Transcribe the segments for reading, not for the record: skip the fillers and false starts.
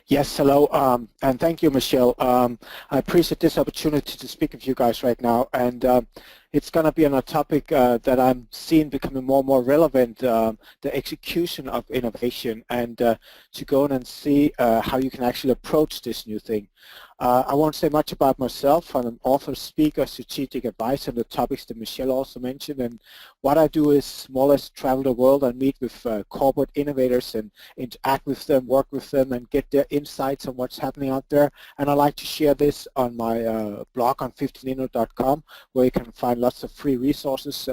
Yes, hello, and thank you, Michelle. I appreciate this opportunity to speak with you guys right now, and it's going to be on a topic that I'm seeing becoming more and more relevant, the execution of innovation, and to go in and see how you can actually approach this new thing. I won't say much about myself. I'm an author, speaker, strategic advisor on the topics that Michelle also mentioned, and what I do is more or less travel the world and meet with corporate innovators and interact with them, work with them, and get their insights on what's happening out there. And I like to share this on my blog on 15inno.com, where you can find lots of free resources,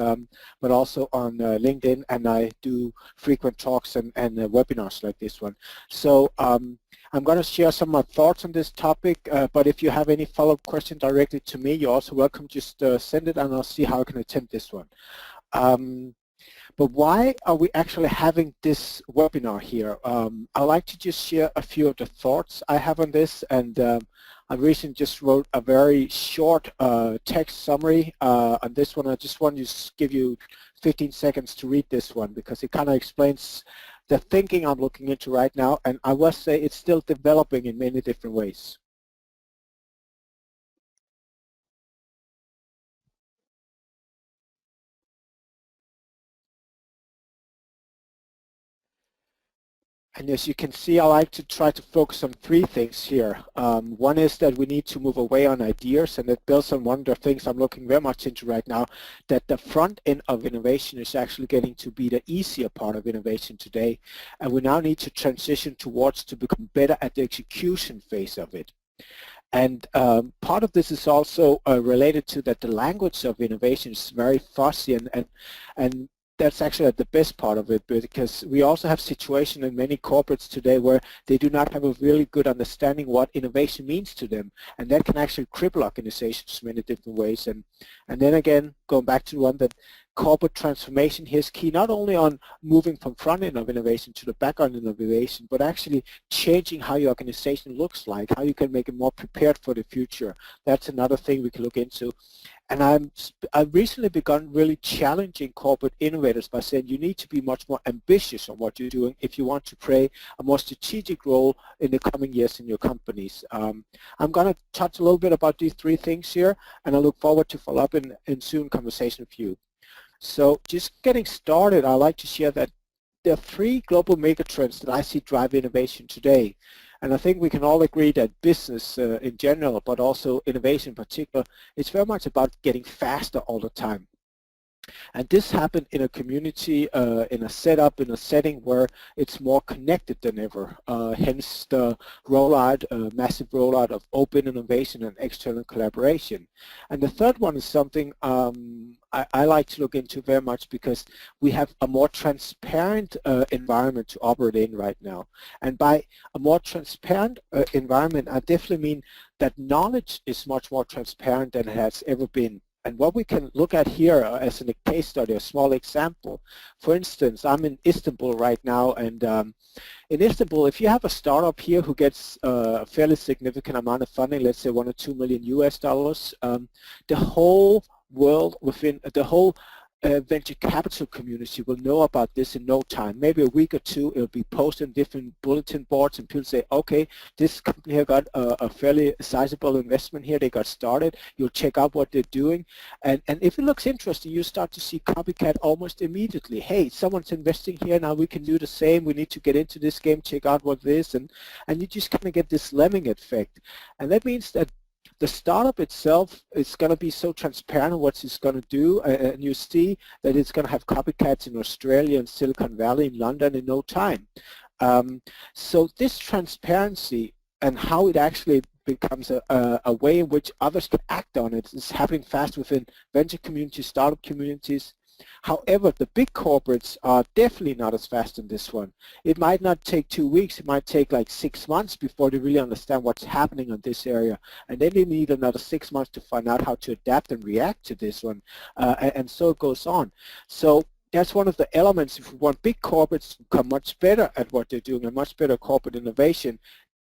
but also on LinkedIn, and I do frequent talks and webinars like this one. So I'm going to share some of my thoughts on this topic, but if you have any follow-up question directly to me, you're also welcome. Just send it and I'll see how I can attempt this one. But why are we actually having this webinar here? I'd like to just share a few of the thoughts I have on this, and I recently just wrote a very short text summary on this one. I just want to give you 15 seconds to read this one because it kind of explains the thinking I'm looking into right now, and I must say it's still developing in many different ways. And as you can see, I like to try to focus on three things here. One is that we need to move away on ideas, and it builds on one of the things I'm looking very much into right now, that the front end of innovation is actually getting to be the easier part of innovation today. And we now need to transition towards to become better at the execution phase of it. And part of this is also related to that the language of innovation is very fussy, and that's actually the best part of it, because we also have situation in many corporates today where they do not have a really good understanding what innovation means to them, and that can actually cripple organizations in many different ways. And then again, going back to one that corporate transformation here is key, not only on moving from front end of innovation to the back end of innovation, but actually changing how your organization looks like, how you can make it more prepared for the future. That's another thing we can look into. And I've recently begun really challenging corporate innovators by saying you need to be much more ambitious on what you're doing if you want to play a more strategic role in the coming years in your companies. I'm going to touch a little bit about these three things here, and I look forward to follow up in soon conversation with you. So just getting started, I'd like to share that there are three global megatrends that I see drive innovation today. And I think we can all agree that business in general, but also innovation in particular, is very much about getting faster all the time. And this happened in a community, in a setup, in a setting where it's more connected than ever. Hence the rollout, massive rollout of open innovation and external collaboration. And the third one is something I like to look into very much because we have a more transparent environment to operate in right now. And by a more transparent environment, I definitely mean that knowledge is much more transparent than it has ever been. And what we can look at here as a case study, a small example. For instance, I'm in Istanbul right now, and in Istanbul, if you have a startup here who gets a fairly significant amount of funding, let's say $1 or $2 million US, the whole world within the whole venture capital community will know about this in no time. Maybe a week or two, it'll be posted in different bulletin boards, and people say, okay, this company here got a fairly sizable investment here. They got started. You'll check out what they're doing. And if it looks interesting, you start to see copycat almost immediately. Hey, someone's investing here. Now we can do the same. We need to get into this game, check out what it is. And you just kind of get this lemming effect. And that means that the startup itself is going to be so transparent what it's going to do, and you see that it's going to have copycats in Australia and Silicon Valley and London in no time. So this transparency and how it actually becomes a way in which others can act on it is happening fast within venture communities, startup communities. However, the big corporates are definitely not as fast in this one. It might not take 2 weeks, it might take like 6 months before they really understand what's happening in this area. And then they need another 6 months to find out how to adapt and react to this one. And so it goes on. So that's one of the elements. If we want big corporates to become much better at what they're doing and much better corporate innovation,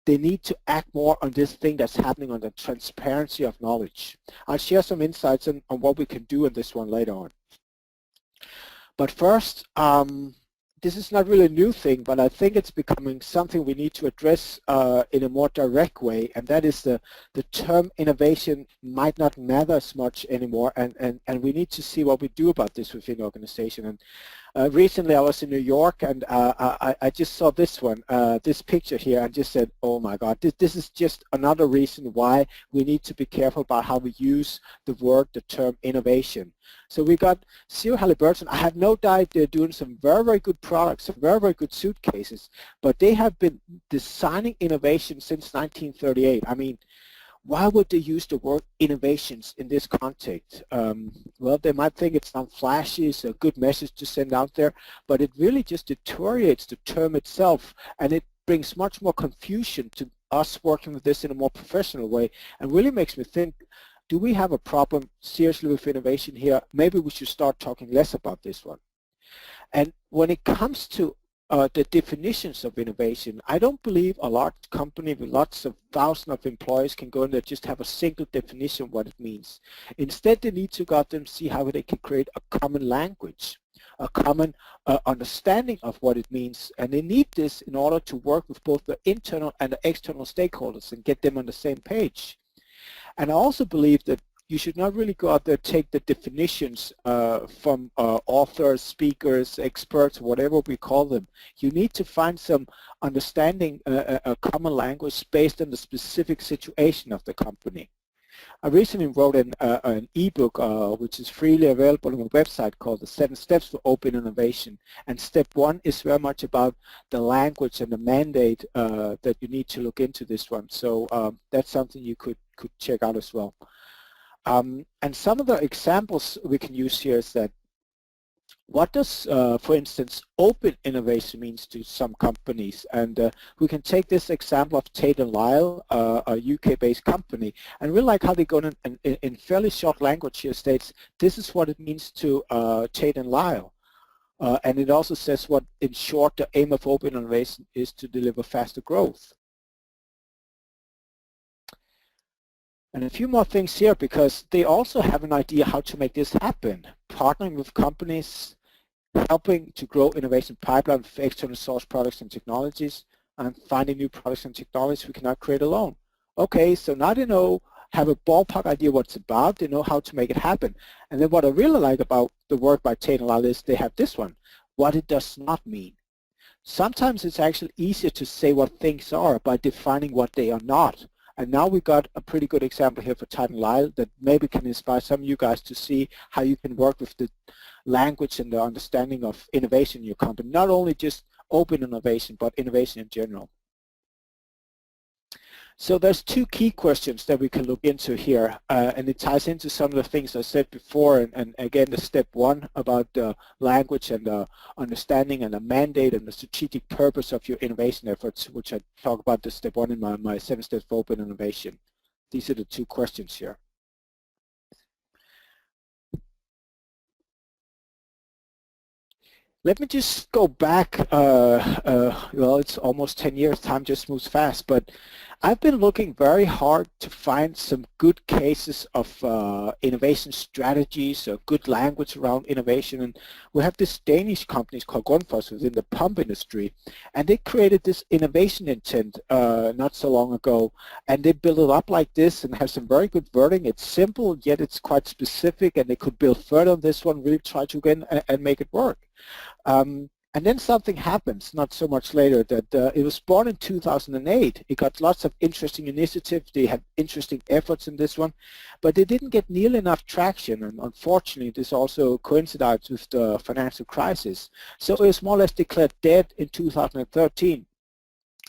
they need to act more on this thing that's happening on the transparency of knowledge. I'll share some insights on what we can do in this one later on. But first, this is not really a new thing, but I think it's becoming something we need to address in a more direct way, and that is the term innovation might not matter as much anymore, and we need to see what we do about this within the organization. And recently I was in New York, and I just saw this one, this picture here, and just said, oh my God, this is just another reason why we need to be careful about how we use the term innovation. So we got Sir Halliburton. I have no doubt they're doing some very, very good products, some very, very good suitcases, but they have been designing innovation since 1938. I mean, why would they use the word innovations in this context? Well, they might think it's not flashy, it's a good message to send out there, but it really just deteriorates the term itself, and it brings much more confusion to us working with this in a more professional way, and really makes me think, do we have a problem seriously with innovation here? Maybe we should start talking less about this one. And when it comes to the definitions of innovation, I don't believe a large company with lots of thousands of employees can go in there and just have a single definition of what it means. Instead, they need to go out there and see how they can create a common language, a common understanding of what it means. And they need this in order to work with both the internal and the external stakeholders and get them on the same page. And I also believe that you should not really go out there and take the definitions from authors, speakers, experts, whatever we call them. You need to find some understanding, a common language based on the specific situation of the company. I recently wrote an ebook which is freely available on my website called The 7 Steps for Open Innovation. And step 1 is very much about the language and the mandate that you need to look into this one. So that's something you could check out as well. And some of the examples we can use here is that what does, for instance, open innovation means to some companies? And we can take this example of Tate & Lyle, a UK-based company, and we like how they go in fairly short language here states, this is what it means to Tate & Lyle. And it also says what, in short, the aim of open innovation is to deliver faster growth. And a few more things here, because they also have an idea how to make this happen. Partnering with companies, helping to grow innovation pipeline for external source products and technologies, and finding new products and technologies we cannot create alone. Okay, so now they know, have a ballpark idea what it's about, they know how to make it happen. And then what I really like about the work by Tate & Lyle is they have this one, what it does not mean. Sometimes it's actually easier to say what things are by defining what they are not. And now we got a pretty good example here for Tate & Lyle that maybe can inspire some of you guys to see how you can work with the language and the understanding of innovation in your company. Not only just open innovation, but innovation in general. So there's 2 key questions that we can look into here, and it ties into some of the things I said before, and again, the step 1 about the language and the understanding and the mandate and the strategic purpose of your innovation efforts, which I talk about the step 1 in my 7 steps for open innovation. These are the 2 questions here. Let me just go back, well, it's almost 10 years, time just moves fast, but I've been looking very hard to find some good cases of innovation strategies, or good language around innovation, and we have this Danish company called Grundfos within the pump industry, and they created this innovation intent not so long ago, and they build it up like this and have some very good wording. It's simple, yet it's quite specific, and they could build further on this one, really try to again and make it work. And then something happens not so much later that it was born in 2008. It got lots of interesting initiatives. They had interesting efforts in this one, but they didn't get nearly enough traction, and unfortunately this also coincides with the financial crisis. So it was more or less declared dead in 2013.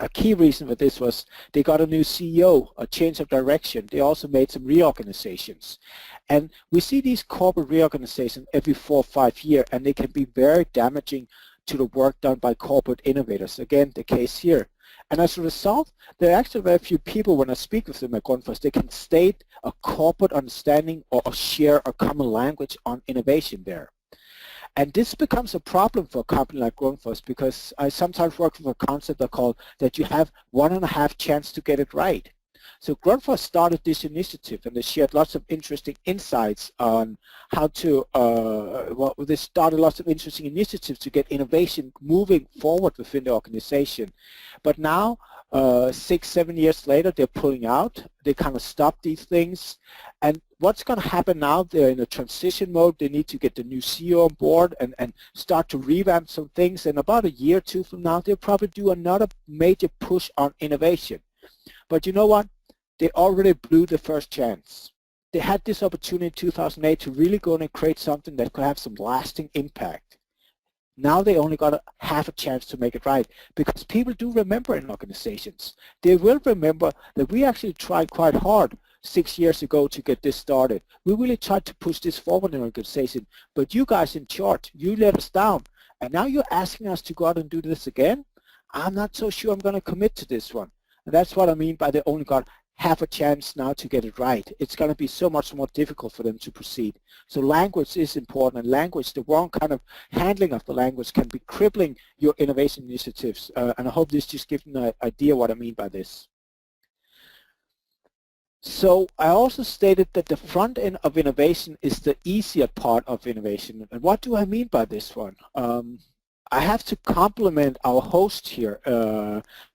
A key reason for this was they got a new CEO, a change of direction. They also made some reorganizations. And we see these corporate reorganizations every 4 or 5 years, and they can be very damaging to the work done by corporate innovators. Again, the case here. And as a result, there are actually very few people, when I speak with them at Grundfos, they can state a corporate understanding or share a common language on innovation there. And this becomes a problem for a company like Grundfos, because I sometimes work with a concept I call that you have 1.5 chance to get it right. So Grundfos started this initiative, and they shared lots of interesting insights on how to, well, they started lots of interesting initiatives to get innovation moving forward within the organization. But now, 6, 7 years later, they're pulling out. They kind of stopped these things. And what's going to happen now, they're in a transition mode. They need to get the new CEO on board and start to revamp some things. And about a year or two from now, they'll probably do another major push on innovation. But you know what? They already blew the first chance. They had this opportunity in 2008 to really go in and create something that could have some lasting impact. Now they only got half a chance to make it right, because people do remember in organizations. They will remember that we actually tried quite hard 6 years ago to get this started. We really tried to push this forward in an organization, but you guys in charge, you let us down. And now you're asking us to go out and do this again? I'm not so sure I'm going to commit to this one. And that's what I mean by they only got half a chance now to get it right. It's going to be so much more difficult for them to proceed. So language is important, and language, the wrong kind of handling of the language can be crippling your innovation initiatives. And I hope this just gives you an idea what I mean by this. So I also stated that the front end of innovation is the easier part of innovation. And what do I mean by this one? I have to compliment our host here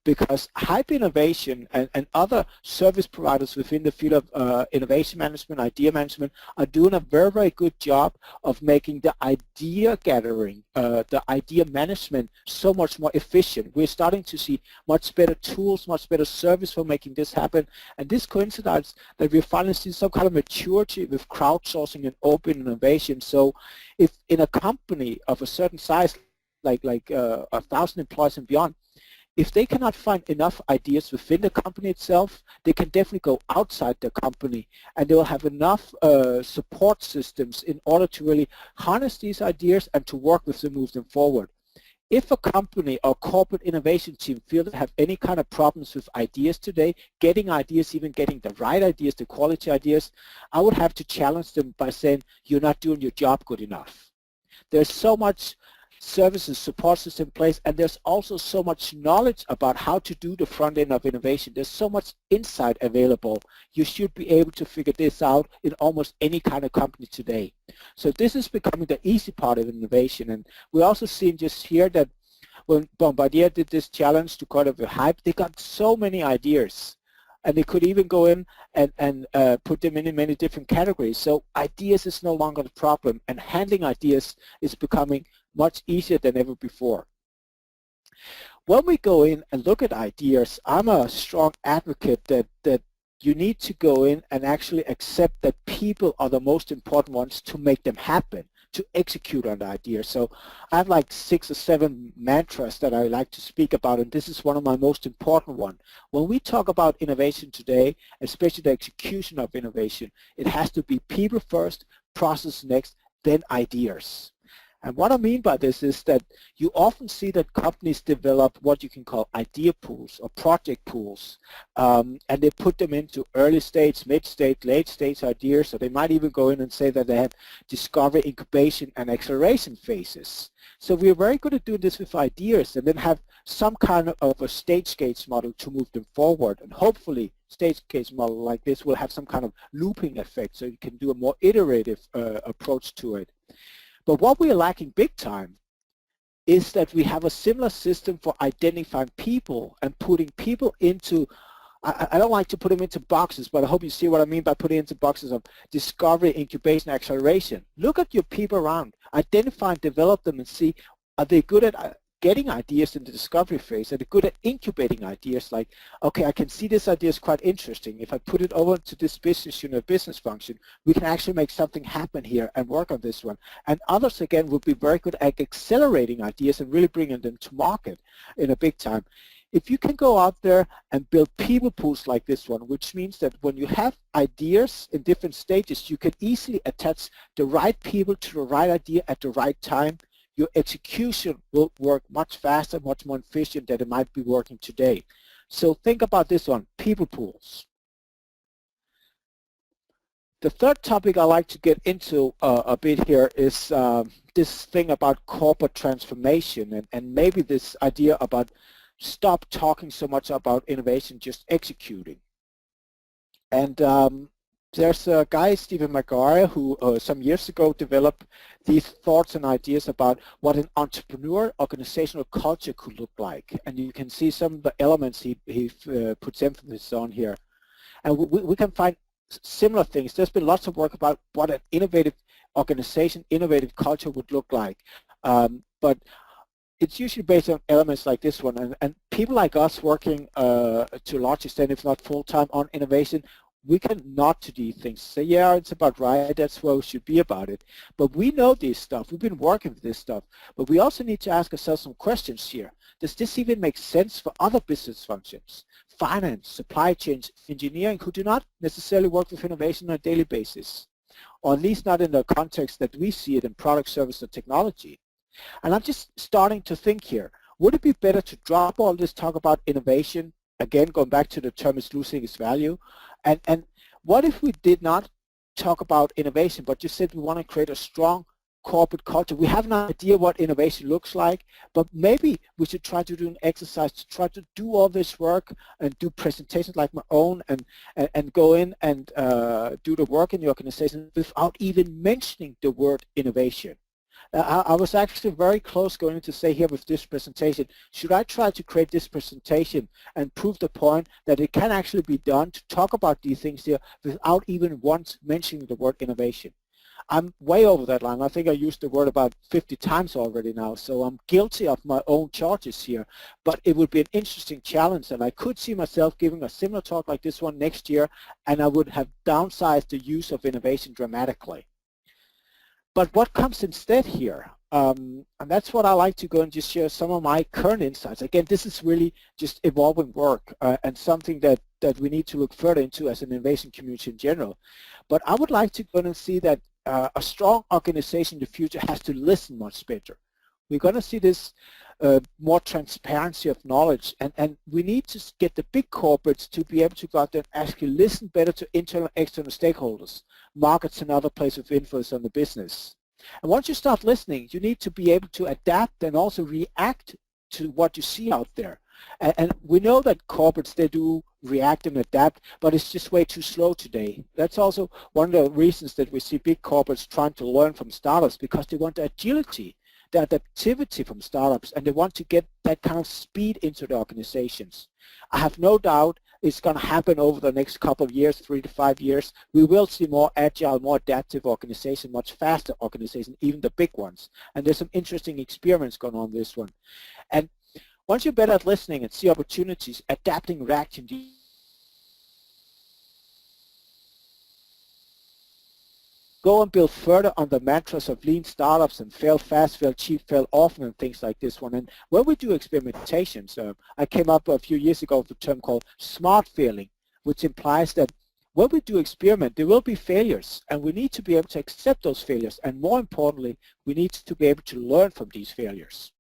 because Hype Innovation and other service providers within the field of innovation management, idea management, are doing a very, very good job of making the idea gathering, the idea management so much more efficient. We're starting to see much better tools, much better service for making this happen. And this coincides that we're finally seeing some kind of maturity with crowdsourcing and open innovation. So if in a company of a certain size, like 1,000 employees and beyond, if they cannot find enough ideas within the company itself, they can definitely go outside the company, and they will have enough support systems in order to really harness these ideas and to work with them, move them forward. If a company or corporate innovation team feel they have any kind of problems with ideas today, getting ideas, even getting the right ideas, the quality ideas, I would have to challenge them by saying, you're not doing your job good enough. There's so much services, support system in place, and there's also so much knowledge about how to do the front end of innovation. There's so much insight available. You should be able to figure this out in almost any kind of company today. So this is becoming the easy part of innovation. And we're also seeing just here that when Bombardier did this challenge to kind of a hype, they got so many ideas. And they could even go in and put them in many different categories. So ideas is no longer the problem, and handling ideas is becoming much easier than ever before. When we go in and look at ideas, I'm a strong advocate that you need to go in and actually accept that people are the most important ones to make them happen, to execute on the idea. So I have like 6 or 7 mantras that I like to speak about, and this is one of my most important ones. When we talk about innovation today, especially the execution of innovation, it has to be people first, process next, then ideas. And what I mean by this is that you often see that companies develop what you can call idea pools or project pools, and they put them into early stage, mid stage, late stage ideas, or they might even go in and say that they have discovery, incubation, and acceleration phases. So we're very good at doing this with ideas, and then have some kind of a stage gate model to move them forward. And hopefully stage gate model like this will have some kind of looping effect, so you can do a more iterative approach to it. But what we are lacking big time is that we have a similar system for identifying people and putting people into, I don't like to put them into boxes, but I hope you see what I mean by putting into boxes of discovery, incubation, acceleration. Look at your people around, identify and develop them and see, are they good at getting ideas in the discovery phase? Are they good at incubating ideas like, okay, I can see this idea is quite interesting. If I put it over to this business unit, business function, we can actually make something happen here and work on this one. And others, again, will be very good at accelerating ideas and really bringing them to market in a big time. If you can go out there and build people pools like this one, which means that when you have ideas in different stages, you can easily attach the right people to the right idea at the right time, your execution will work much faster, much more efficient than it might be working today. So think about this one, people pools. The third topic I like to get into a bit here is this thing about corporate transformation, and maybe this idea about stop talking so much about innovation, just executing. And there's a guy, Stephen McGuire, who some years ago developed these thoughts and ideas about what an entrepreneur organizational culture could look like. And you can see some of the elements he puts emphasis on here. And we can find similar things. There's been lots of work about what an innovative organization, innovative culture would look like. But it's usually based on elements like this one. And people like us working to a large extent, if not full-time, on innovation, we can nod to these things, say, yeah, it's about right, that's what we should be about it. But we know this stuff, we've been working with this stuff, but we also need to ask ourselves some questions here. Does this even make sense for other business functions? Finance, supply chains, engineering, who do not necessarily work with innovation on a daily basis, or at least not in the context that we see it in product, service, or technology. And I'm just starting to think here, would it be better to drop all this talk about innovation, again going back to the term is losing its value, and what if we did not talk about innovation but just said we want to create a strong corporate culture? We have an idea what innovation looks like, but maybe we should try to do an exercise to try to do all this work and do presentations like my own and go in and do the work in the organization without even mentioning the word innovation. I was actually very close going to say here with this presentation, should I try to create this presentation and prove the point that it can actually be done to talk about these things here without even once mentioning the word innovation? I'm way over that line. I think I used the word about 50 times already now, so I'm guilty of my own charges here. But it would be an interesting challenge, and I could see myself giving a similar talk like this one next year, and I would have downsized the use of innovation dramatically. But what comes instead here? And that's what I like to go and just share some of my current insights. Again, this is really just evolving work and something that we need to look further into as an innovation community in general. But I would like to go and see that a strong organization in the future has to listen much better. We're going to see this more transparency of knowledge, and we need to get the big corporates to be able to go out there and actually listen better to internal and external stakeholders, markets and other places of influence on the business. And once you start listening, you need to be able to adapt and also react to what you see out there. And we know that corporates, they do react and adapt, but it's just way too slow today. That's also one of the reasons that we see big corporates trying to learn from startups, because they want the agility, the adaptivity from startups, and they want to get that kind of speed into the organizations. I have no doubt it's going to happen over the next couple of years, 3 to 5 years. We will see more agile, more adaptive organization, much faster organization, even the big ones. And there's some interesting experiments going on this one. And once you're better at listening and see opportunities, adapting, reacting, go and build further on the mantras of lean startups and fail fast, fail cheap, fail often, and things like this one. And when we do experimentations, I came up a few years ago with a term called smart failing, which implies that when we do experiment, there will be failures, and we need to be able to accept those failures. And more importantly, we need to be able to learn from these failures.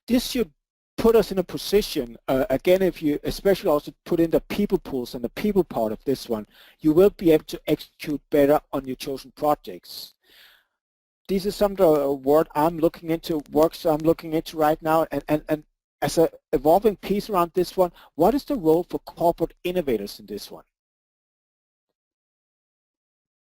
This should put us in a position, again, if you especially also put in the people pools and the people part of this one, you will be able to execute better on your chosen projects. These are some of the work I'm looking into right now, and as an evolving piece around this one, what is the role for corporate innovators in this one?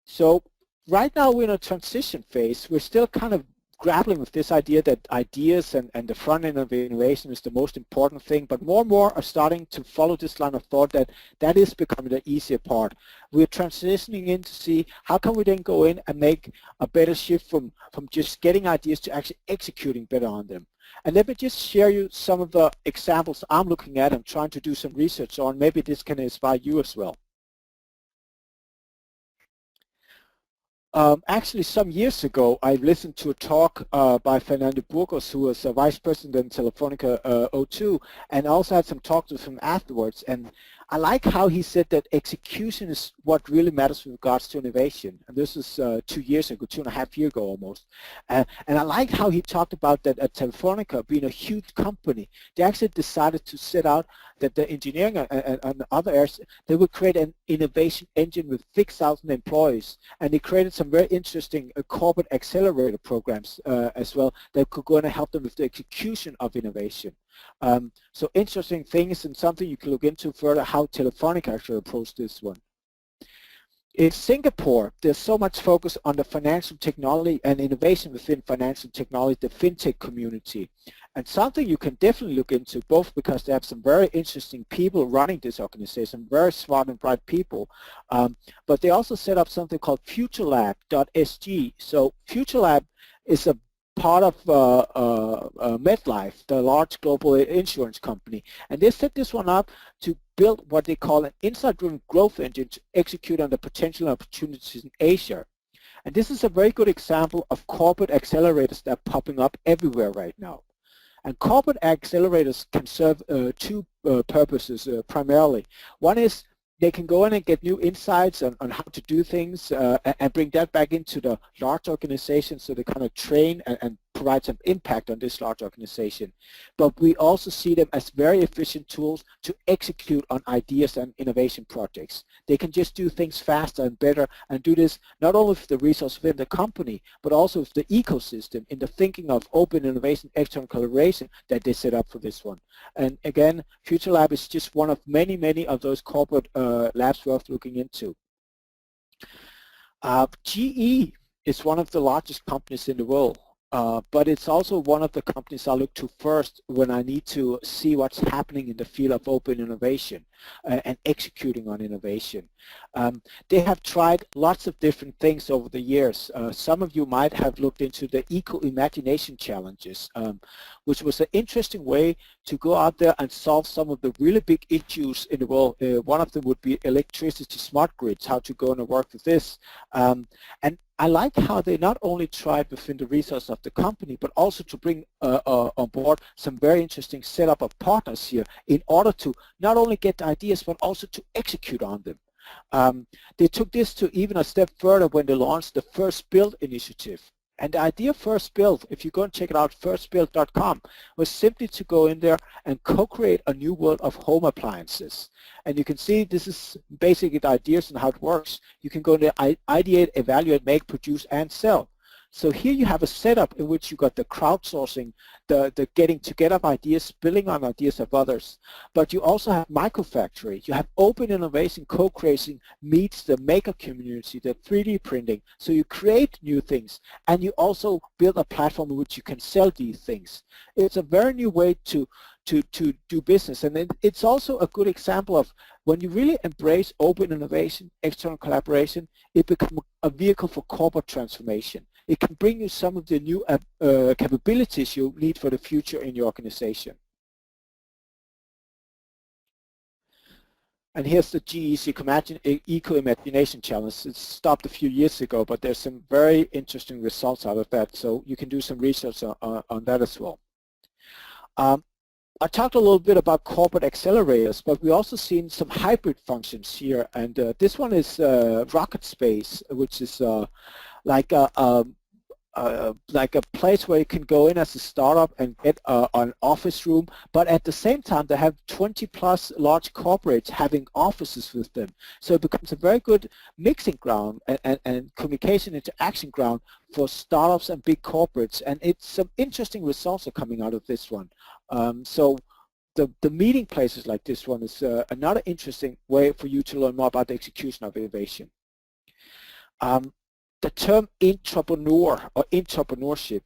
So right now we're in a transition phase. We're still kind of grappling with this idea that ideas and the front end of innovation is the most important thing, but more and more are starting to follow this line of thought that is becoming the easier part. We're transitioning in to see how can we then go in and make a better shift from just getting ideas to actually executing better on them. And let me just share you some of the examples I'm looking at and trying to do some research on. Maybe this can inspire you as well. Actually, some years ago, I listened to a talk by Fernando Burgos, who was a vice president in Telefonica O2, and I also had some talks with him afterwards. And I like how he said that execution is what really matters with regards to innovation. And this is 2 years ago, 2.5 years ago almost. And I like how he talked about that at Telefonica, being a huge company, they actually decided to set out that the engineering and other areas, they would create an innovation engine with 6,000 employees. And they created some very interesting corporate accelerator programs as well that could go in and help them with the execution of innovation. So interesting things and something you can look into further how Telefonica actually approached this one. In Singapore, there's so much focus on the financial technology and innovation within financial technology, the fintech community. And something you can definitely look into, both because they have some very interesting people running this organization, very smart and bright people, but they also set up something called FutureLab.sg. So FutureLab is a part of MetLife, the large global insurance company. And they set this one up to build what they call an insight-driven growth engine to execute on the potential opportunities in Asia. And this is a very good example of corporate accelerators that are popping up everywhere right now. And corporate accelerators can serve two purposes primarily. One is they can go in and get new insights on how to do things and bring that back into the large organization, so they kind of train and provide some impact on this large organization. But we also see them as very efficient tools to execute on ideas and innovation projects. They can just do things faster and better and do this not only with the resources within the company, but also with the ecosystem in the thinking of open innovation, external collaboration that they set up for this one. And again, FutureLab is just one of many, many of those corporate labs worth looking into. GE is one of the largest companies in the world. But it's also one of the companies I look to first when I need to see what's happening in the field of open innovation and executing on innovation. They have tried lots of different things over the years. Some of you might have looked into the Eco-Imagination Challenges, which was an interesting way to go out there and solve some of the really big issues in the world. One of them would be electricity smart grids, how to go and work with this. And I like how they not only tried within the resources of the company, but also to bring on board some very interesting setup of partners here in order to not only get ideas, but also to execute on them. They took this to even a step further when they launched the First Build initiative. And the idea of First Build, if you go and check it out, firstbuild.com, was simply to go in there and co-create a new world of home appliances. And you can see this is basically the ideas and how it works. You can go in there, ideate, evaluate, make, produce, and sell. So here you have a setup in which you got the crowdsourcing, the getting together of ideas, building on ideas of others. But you also have microfactory. You have open innovation, co-creation meets the maker community, the 3D printing. So you create new things, and you also build a platform in which you can sell these things. It's a very new way to do business, and it's also a good example of when you really embrace open innovation, external collaboration, it becomes a vehicle for corporate transformation. It can bring you some of the new capabilities you need for the future in your organization. And here's the GE's Eco-Imagination Challenge. It stopped a few years ago, but there's some very interesting results out of that, so you can do some research on that as well. I talked a little bit about corporate accelerators, but we also seen some hybrid functions here, and this one is Rocket Space, which is like a place where you can go in as a startup and get an office room, but at the same time they have 20 plus large corporates having offices with them. So it becomes a very good mixing ground and communication interaction ground for startups and big corporates, and it's some interesting results are coming out of this one. So the meeting places like this one is another interesting way for you to learn more about the execution of innovation. The term entrepreneur or entrepreneurship,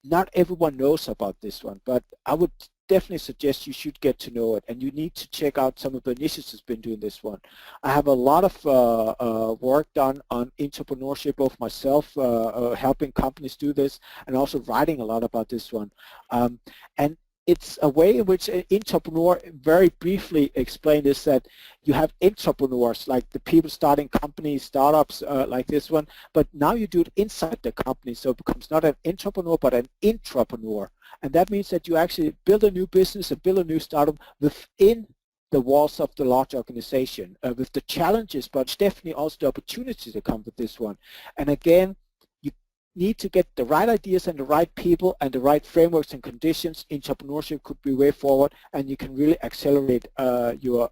not everyone knows about this one, but I would definitely suggest you should get to know it, and you need to check out some of the initiatives that's been doing this one. I have a lot of work done on entrepreneurship, both myself helping companies do this and also writing a lot about this one. And it's a way in which an entrepreneur, very briefly explained, is that you have entrepreneurs, like the people starting companies, startups like this one, but now you do it inside the company, so it becomes not an entrepreneur, but an intrapreneur. And that means that you actually build a new business and build a new startup within the walls of the large organization, with the challenges, but definitely also the opportunities that come with this one. And again, need to get the right ideas and the right people and the right frameworks and conditions, entrepreneurship could be way forward, and you can really accelerate your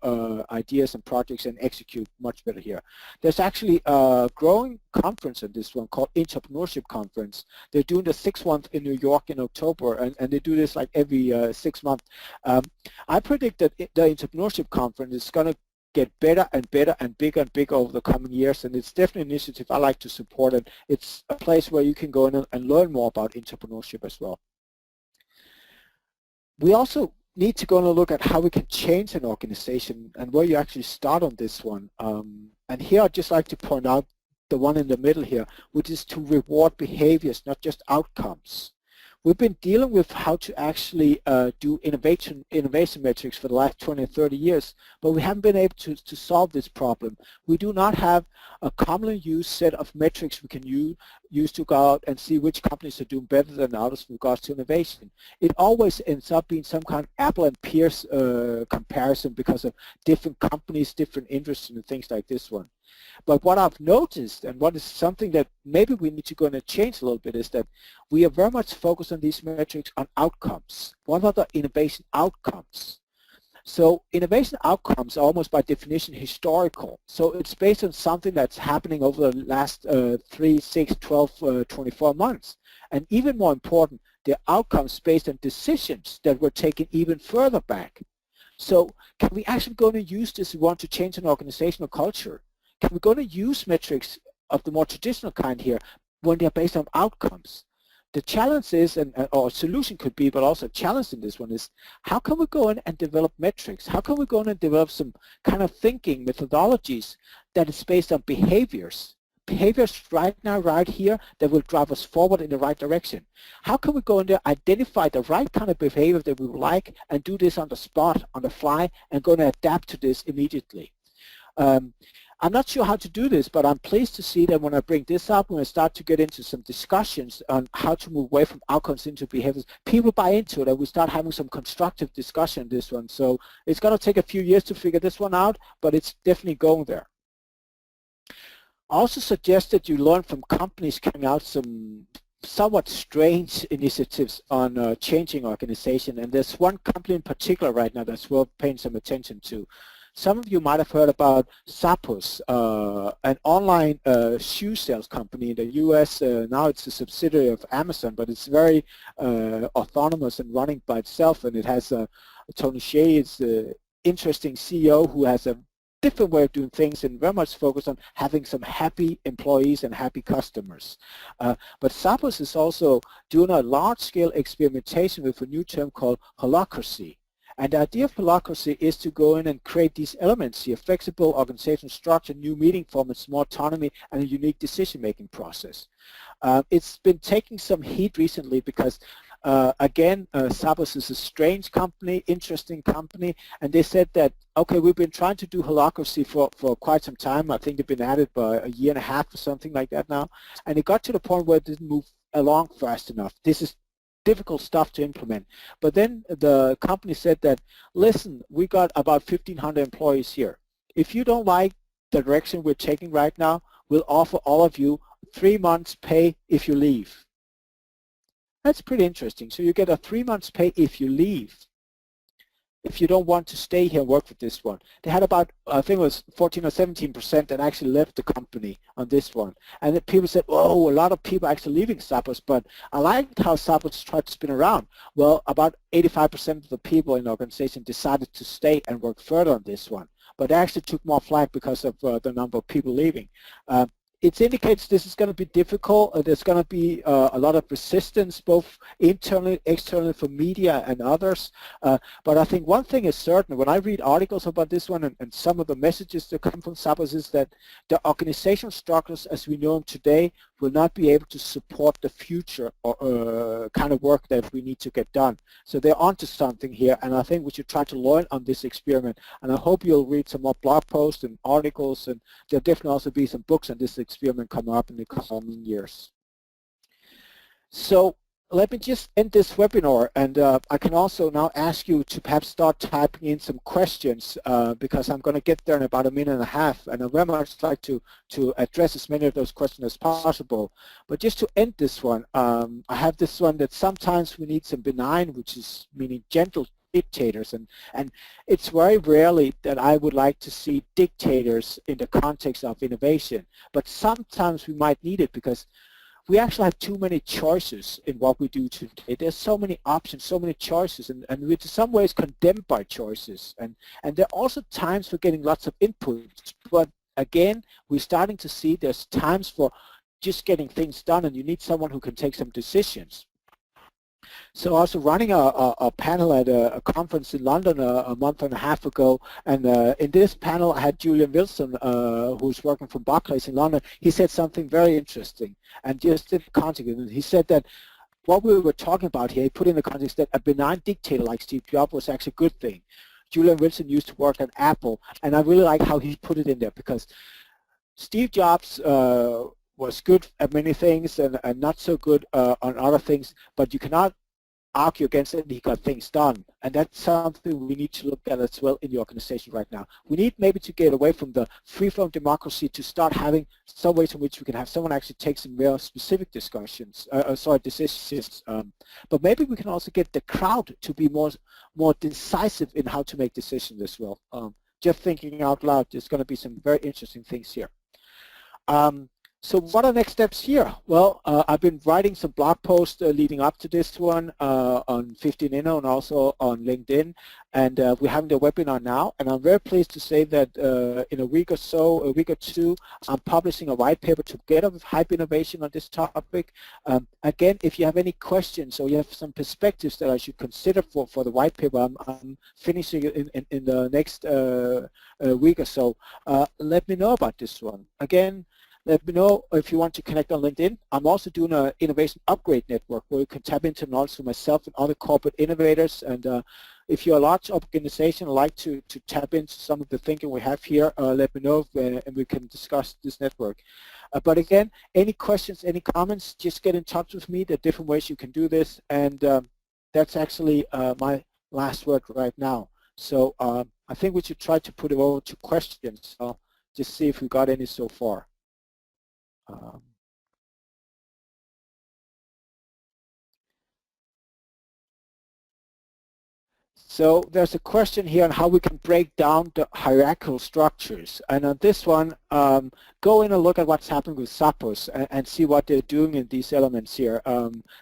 ideas and projects and execute much better here. There's actually a growing conference on this one called Entrepreneurship Conference. They're doing the 6th one in New York in October, and they do this like every 6 months. I predict that the Entrepreneurship Conference is going to get better and better and bigger over the coming years, and it's definitely an initiative I like to support, and it's a place where you can go in and learn more about entrepreneurship as well. We also need to go and look at how we can change an organization and where you actually start on this one. And here I'd just like to point out the one in the middle here, which is to reward behaviors, not just outcomes. We've been dealing with how to actually do innovation metrics for the last 20 or 30 years, but we haven't been able to solve this problem. We do not have a commonly used set of metrics we can use to go out and see which companies are doing better than others with regards to innovation. It always ends up being some kind of apple and pears comparison because of different companies, different interests, and things like this one. But what I've noticed, and what is something that maybe we need to go and change a little bit, is that we are very much focused on these metrics on outcomes. What are the innovation outcomes? So innovation outcomes are almost by definition historical. So it's based on something that's happening over the last 3, 6, 12, 24 months. And even more important, they're outcomes based on decisions that were taken even further back. So can we actually go and use this if we want to change an organizational culture? Can we go to use metrics of the more traditional kind here when they're based on outcomes? The challenge is, or solution could be, but also challenge in this one is, how can we go in and develop metrics? How can we go in and develop some kind of thinking methodologies that is based on behaviors? Behaviors right now, right here, that will drive us forward in the right direction. How can we go in there, identify the right kind of behavior that we would like, and do this on the spot, on the fly, and go and adapt to this immediately? I'm not sure how to do this, but I'm pleased to see that when I bring this up, when I start to get into some discussions on how to move away from outcomes into behaviors, people buy into it and we start having some constructive discussion on this one. So it's going to take a few years to figure this one out, but it's definitely going there. I also suggest that you learn from companies coming out some somewhat strange initiatives on changing organization, and there's one company in particular right now that's worth paying some attention to. Some of you might have heard about Zappos, an online shoe sales company in the US. Now it's a subsidiary of Amazon, but it's very autonomous and running by itself, and it has Tony Hsieh is the interesting CEO who has a different way of doing things and very much focused on having some happy employees and happy customers. But Zappos is also doing a large-scale experimentation with a new term called Holacracy. And the idea of Holacracy is to go in and create these elements here: flexible organizational structure, new meeting formats, more autonomy, and a unique decision-making process. It's been taking some heat recently because again, Zappos is a strange company, interesting company, and they said that, okay, we've been trying to do Holacracy for quite some time. I think they've been at it by a year and a half or something like that now, and it got to the point where it didn't move along fast enough. This is difficult stuff to implement. But then the company said that, listen, we got about 1,500 employees here. If you don't like the direction we're taking right now, we'll offer all of you 3 months pay if you leave. That's pretty interesting. So you get a 3 months pay if you leave, if you don't want to stay here and work with this one. They had about, I think it was 14 or 17% that actually left the company on this one. And then people said, oh, a lot of people are actually leaving Zappos, but I liked how Zappos tried to spin around. Well, about 85% of the people in the organization decided to stay and work further on this one. But they actually took more flack because of the number of people leaving. It indicates this is going to be difficult. There's going to be a lot of resistance, both internally, externally, from media and others. But I think one thing is certain. When I read articles about this one and some of the messages that come from Zappos is that the organizational structures as we know them today will not be able to support the future kind of work that we need to get done. So they're onto something here, and I think we should try to learn on this experiment. And I hope you'll read some more blog posts and articles, and there'll definitely also be some books on this experiment coming up in the coming years. So let me just end this webinar, and I can also now ask you to perhaps start typing in some questions because I'm going to get there in about a minute and a half, and I very much like to address as many of those questions as possible. But just to end this one, I have this one that sometimes we need some benign, which is meaning gentle dictators, and it's very rarely that I would like to see dictators in the context of innovation, but sometimes we might need it because we actually have too many choices in what we do today. There's so many options, so many choices, and we're in some ways condemned by choices. And there are also times for getting lots of inputs, but again, we're starting to see there's times for just getting things done, and you need someone who can take some decisions. So I was running a panel at a conference in London a month and a half ago, and in this panel I had Julian Wilson, who's working from Barclays in London. He said something very interesting, and just in context, he said that what we were talking about here, he put in the context that a benign dictator like Steve Jobs was actually a good thing. Julian Wilson used to work at Apple, and I really like how he put it in there, because Steve Jobs was good at many things and not so good on other things, but you cannot argue against it, and he got things done. And that's something we need to look at as well in the organization right now. We need maybe to get away from the free-flowing democracy to start having some ways in which we can have someone actually take some real specific decisions. But maybe we can also get the crowd to be more decisive in how to make decisions as well. Just thinking out loud, there's going to be some very interesting things here. So what are next steps here? Well, I've been writing some blog posts leading up to this one on 15Inno and also on LinkedIn, and we're having the webinar now, and I'm very pleased to say that in a week or two, I'm publishing a white paper together with Hype Innovation on this topic. Again, if you have any questions or you have some perspectives that I should consider for the white paper, I'm finishing it in the next week or so. Let me know about this one. Again, let me know if you want to connect on LinkedIn. I'm also doing an innovation upgrade network where you can tap into knowledge for myself and other corporate innovators. And if you're a large organization and like to tap into some of the thinking we have here, let me know and we can discuss this network. But again, any questions, any comments, just get in touch with me. There are different ways you can do this. And that's actually my last word right now. So I think we should try to put it over to questions. So just see if we got any so far. So there's a question here on how we can break down the hierarchical structures. And on this one, go in and look at what's happening with Zappos and see what they're doing in these elements here.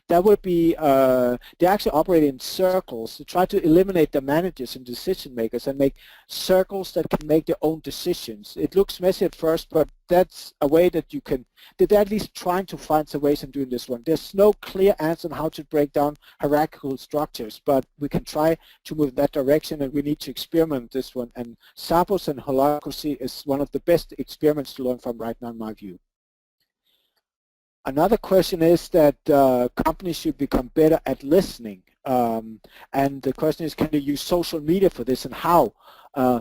That would be, they actually operate in circles to try to eliminate the managers and decision makers and make circles that can make their own decisions. It looks messy at first, but that's a way that you can, they're at least trying to find some ways in doing this one. There's no clear answer on how to break down hierarchical structures, but we can try to move in that direction, and we need to experiment with this one. And Zappos and Holacracy is one of the best experiments to learn from right now, in my view. Another question is that companies should become better at listening. And the question is, can you use social media for this, and how?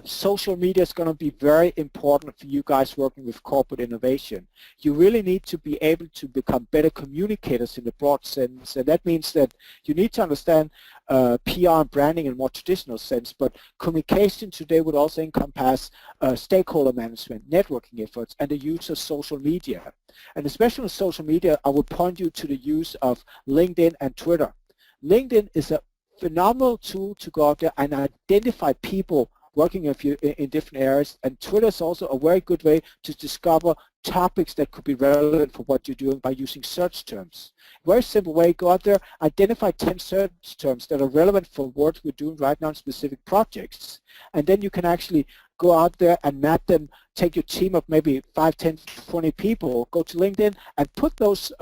Social media is going to be very important for you guys working with corporate innovation. You really need to be able to become better communicators in the broad sense, and that means that you need to understand PR and branding in a more traditional sense, but communication today would also encompass stakeholder management, networking efforts, and the use of social media. And especially with social media, I would point you to the use of LinkedIn and Twitter. LinkedIn is a phenomenal tool to go out there and identify people working with you in different areas, and Twitter is also a very good way to discover topics that could be relevant for what you're doing by using search terms. Very simple way, go out there, identify 10 search terms that are relevant for what we're doing right now in specific projects, and then you can actually go out there and map them, take your team of maybe 5, 10, 20 people, go to LinkedIn and put those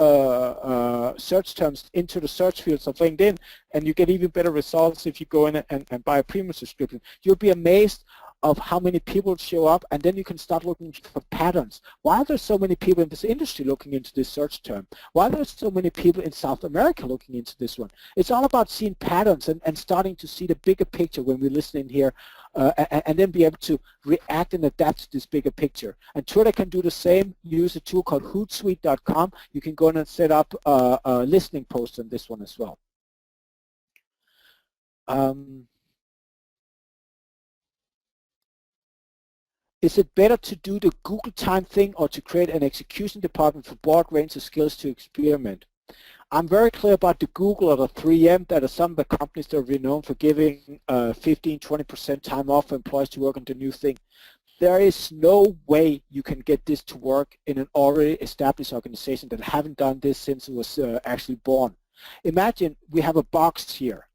search terms into the search fields of LinkedIn, and you get even better results if you go in and buy a premium subscription. You'll be amazed of how many people show up, and then you can start looking for patterns. Why are there so many people in this industry looking into this search term? Why are there so many people in South America looking into this one? It's all about seeing patterns and starting to see the bigger picture when we listen in here, and then be able to react and adapt to this bigger picture. And Twitter can do the same. Use a tool called hootsuite.com. You can go in and set up a listening post on this one as well. Is it better to do the Google time thing or to create an execution department for broad range of skills to experiment? I'm very clear about the Google or the 3M that are some of the companies that are renowned for giving 15-20% time off for employees to work on the new thing. There is no way you can get this to work in an already established organization that haven't done this since it was actually born. Imagine we have a box here,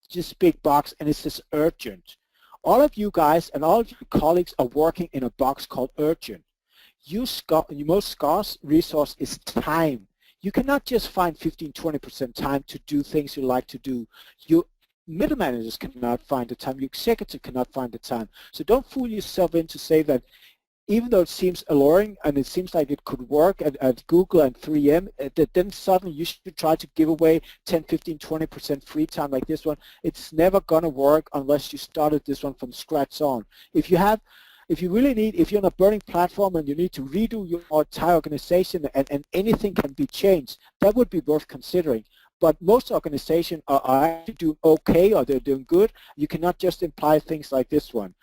just a big box, and it says urgent. All of you guys and all of your colleagues are working in a box called urgent. Your most scarce resource is time. You cannot just find 15-20% time to do things you like to do. Your middle managers cannot find the time. Your executive cannot find the time. So don't fool yourself into say that even though it seems alluring and it seems like it could work at Google and 3M, that then suddenly you should try to give away 10, 15, 20% free time like this one. It's never going to work unless you started this one from scratch on. If you're on a burning platform and you need to redo your entire organization and anything can be changed, that would be worth considering. But most organizations are actually doing okay or they're doing good. You cannot just imply things like this one.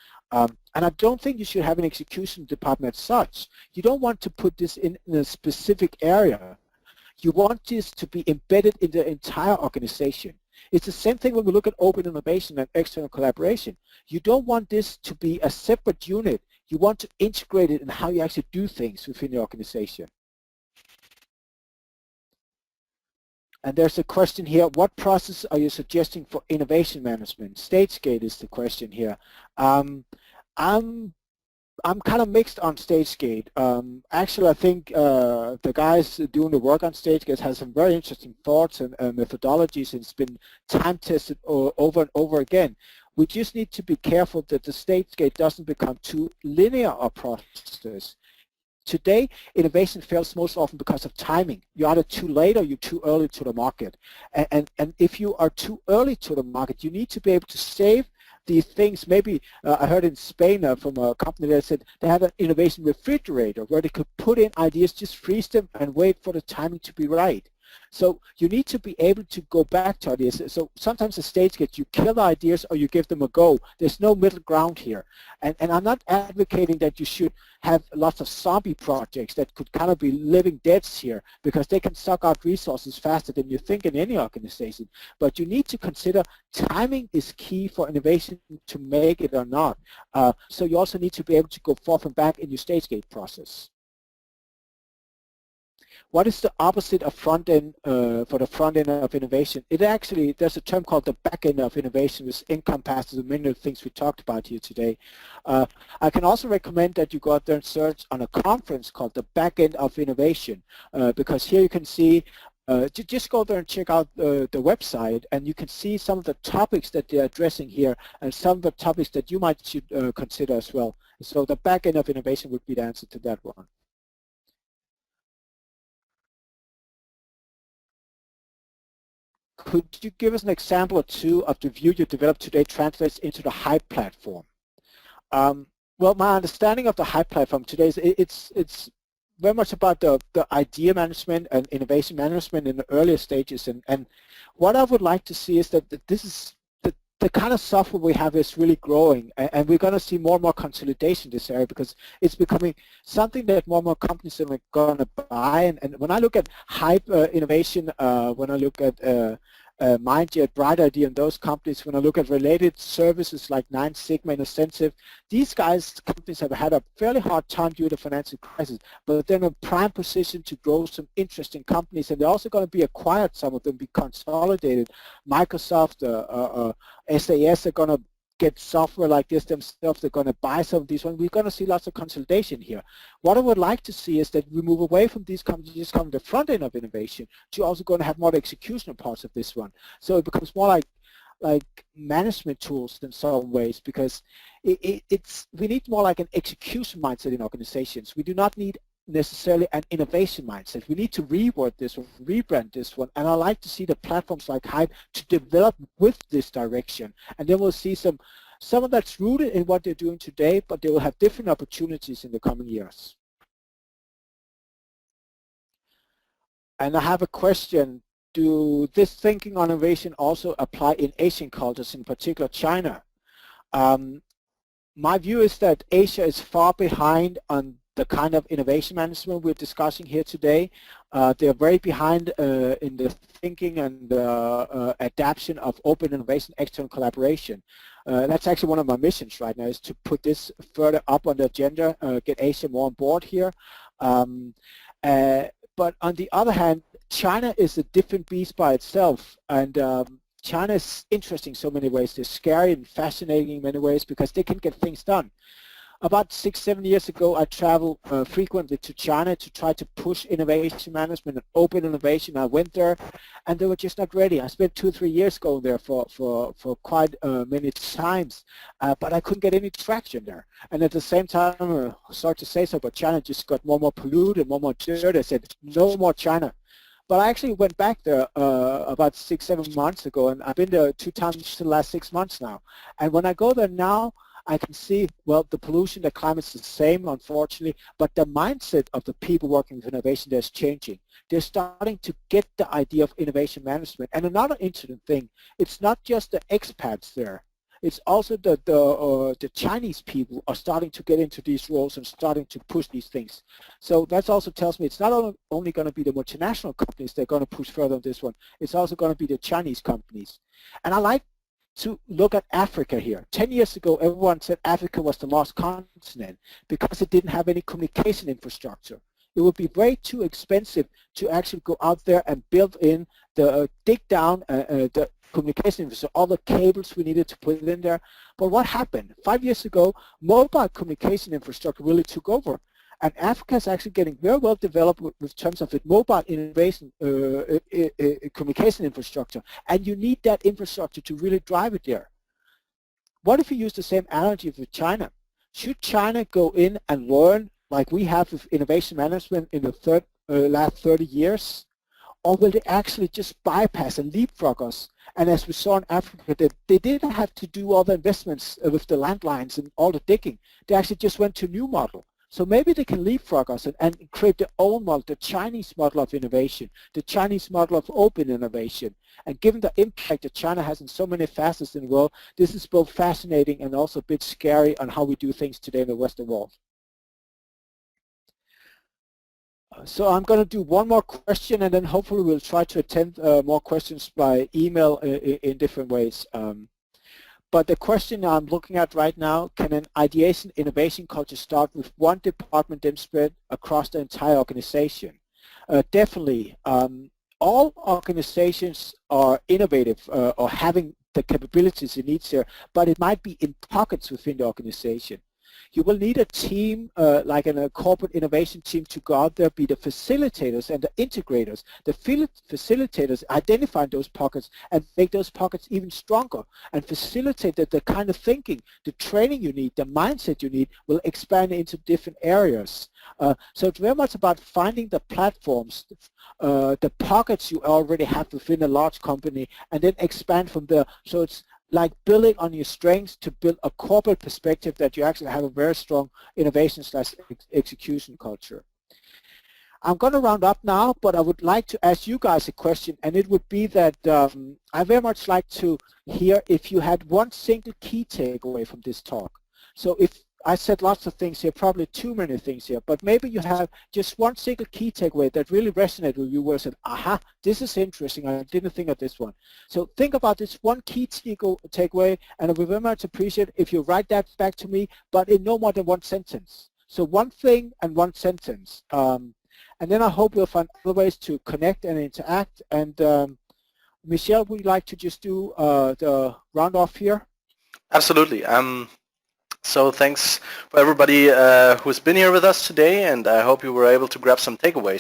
And I don't think you should have an execution department as such. You don't want to put this in a specific area. You want this to be embedded in the entire organization. It's the same thing when we look at open innovation and external collaboration. You don't want this to be a separate unit. You want to integrate it in how you actually do things within the organization. And there's a question here, what process are you suggesting for innovation management? Stage gate is the question here. I'm kind of mixed on StageGate. Actually, I think the guys doing the work on StageGate has some very interesting thoughts and methodologies, and it's been time tested over and over again. We just need to be careful that the StageGate doesn't become too linear a process. Today, innovation fails most often because of timing. You're either too late or you're too early to the market. And if you are too early to the market, you need to be able to save these things. Maybe I heard in Spain from a company that said they have an innovation refrigerator where they could put in ideas, just freeze them and wait for the timing to be right. So you need to be able to go back to ideas. So sometimes the stage gets you kill ideas or you give them a go. There's no middle ground here. And I'm not advocating that you should have lots of zombie projects that could kind of be living deaths here, because they can suck out resources faster than you think in any organization. But you need to consider timing is key for innovation to make it or not. So you also need to be able to go forth and back in your stage gate process. What is the opposite of front end for the front end of innovation? It actually, there's a term called the back end of innovation, which encompasses many of the things we talked about here today. I can also recommend that you go out there and search on a conference called the back end of innovation, because here you can see, just go there and check out the website, and you can see some of the topics that they're addressing here and some of the topics that you might should consider as well. So the back end of innovation would be the answer to that one. Could you give us an example or two of the view you developed today translates into the Hype platform? Well, my understanding of the Hype platform today is it's very much about the idea management and innovation management in the earlier stages. And what I would like to see is that this is the kind of software we have is really growing, and we're going to see more and more consolidation in this area, because it's becoming something that more and more companies are going to buy. And when I look at Hype innovation, when I look at MindJet, Bright Idea, and those companies, when I look at related services like Nine Sigma and Ascensive, these companies have had a fairly hard time due to the financial crisis, but they're in a prime position to grow some interesting companies, and they're also going to be acquired, some of them be consolidated. Microsoft, SAS are going to get software like this themselves. They're going to buy some of these ones. We're going to see lots of consolidation here. What I would like to see is that we move away from these companies just coming the front end of innovation to also going to have more executional parts of this one. So it becomes more like like management tools in some ways, because we need more like an execution mindset in organizations. We do not need necessarily an innovation mindset. We need to reword this one, rebrand this one, and I like to see the platforms like Hive to develop with this direction, and then we'll see some of that's rooted in what they're doing today, but they will have different opportunities in the coming years. And I have a question. Do this thinking on innovation also apply in Asian cultures, in particular China? My view is that Asia is far behind on the kind of innovation management we're discussing here today. They're very behind in the thinking and adaptation of open innovation, external collaboration. That's actually one of my missions right now, is to put this further up on the agenda, get Asia more on board here. But on the other hand, China is a different beast by itself, and China is interesting in so many ways. They're scary and fascinating in many ways because they can get things done. About 6-7 years ago, I traveled frequently to China to try to push innovation management and open innovation. I went there, and they were just not ready. I spent 2-3 years going there for quite many times, but I couldn't get any traction there. And at the same time, sorry to say so, but China just got more and more polluted, more and more dirt. I said, no more China. But I actually went back there about 6-7 months ago, and I've been there 2 times in the last 6 months now. And when I go there now, I can see, well, the pollution, the climate's the same, unfortunately, but the mindset of the people working with innovation there is changing. They're starting to get the idea of innovation management. And another interesting thing, it's not just the expats there. It's also the Chinese people are starting to get into these roles and starting to push these things. So that also tells me it's not only going to be the multinational companies that are going to push further on this one. It's also going to be the Chinese companies. And I like to look at Africa here. 10 years ago, everyone said Africa was the lost continent because it didn't have any communication infrastructure. It would be way too expensive to actually go out there and build in the, dig down the communication infrastructure, all the cables we needed to put in there. But what happened? 5 years ago, mobile communication infrastructure really took over. And Africa is actually getting very well developed with terms of its mobile innovation, communication infrastructure. And you need that infrastructure to really drive it there. What if you use the same analogy with China? Should China go in and learn like we have with innovation management in the last 30 years? Or will they actually just bypass and leapfrog us? And as we saw in Africa, they didn't have to do all the investments with the landlines and all the digging. They actually just went to a new model. So maybe they can leapfrog us and create their own model, the Chinese model of innovation, the Chinese model of open innovation. And given the impact that China has in so many facets in the world, this is both fascinating and also a bit scary on how we do things today in the Western world. So I'm going to do one more question, and then hopefully we'll try to attend more questions by email in different ways. But the question I'm looking at right now, can an ideation innovation culture start with one department then spread across the entire organization? Definitely. All organizations are innovative or having the capabilities it needs here, but it might be in pockets within the organization. You will need a team, like a corporate innovation team, to go out there, be the facilitators and the integrators. The facilitators identify those pockets and make those pockets even stronger and facilitate that the kind of thinking, the training you need, the mindset you need will expand into different areas. So it's very much about finding the platforms, the pockets you already have within a large company, and then expand from there. So it's like building on your strengths to build a corporate perspective that you actually have a very strong innovation/execution culture. I'm going to round up now, but I would like to ask you guys a question, and it would be that I very much like to hear if you had one single key takeaway from this talk. So if I said lots of things here, probably too many things here, but maybe you have just one single key takeaway that really resonated with you where you said, aha, this is interesting, I didn't think of this one. So think about this one key takeaway, and I would very much appreciate if you write that back to me, but in no more than one sentence. So one thing and one sentence. And then I hope we'll find other ways to connect and interact. And Michelle, would you like to just do the round off here? Absolutely. So thanks for everybody who's been here with us today, and I hope you were able to grab some takeaways.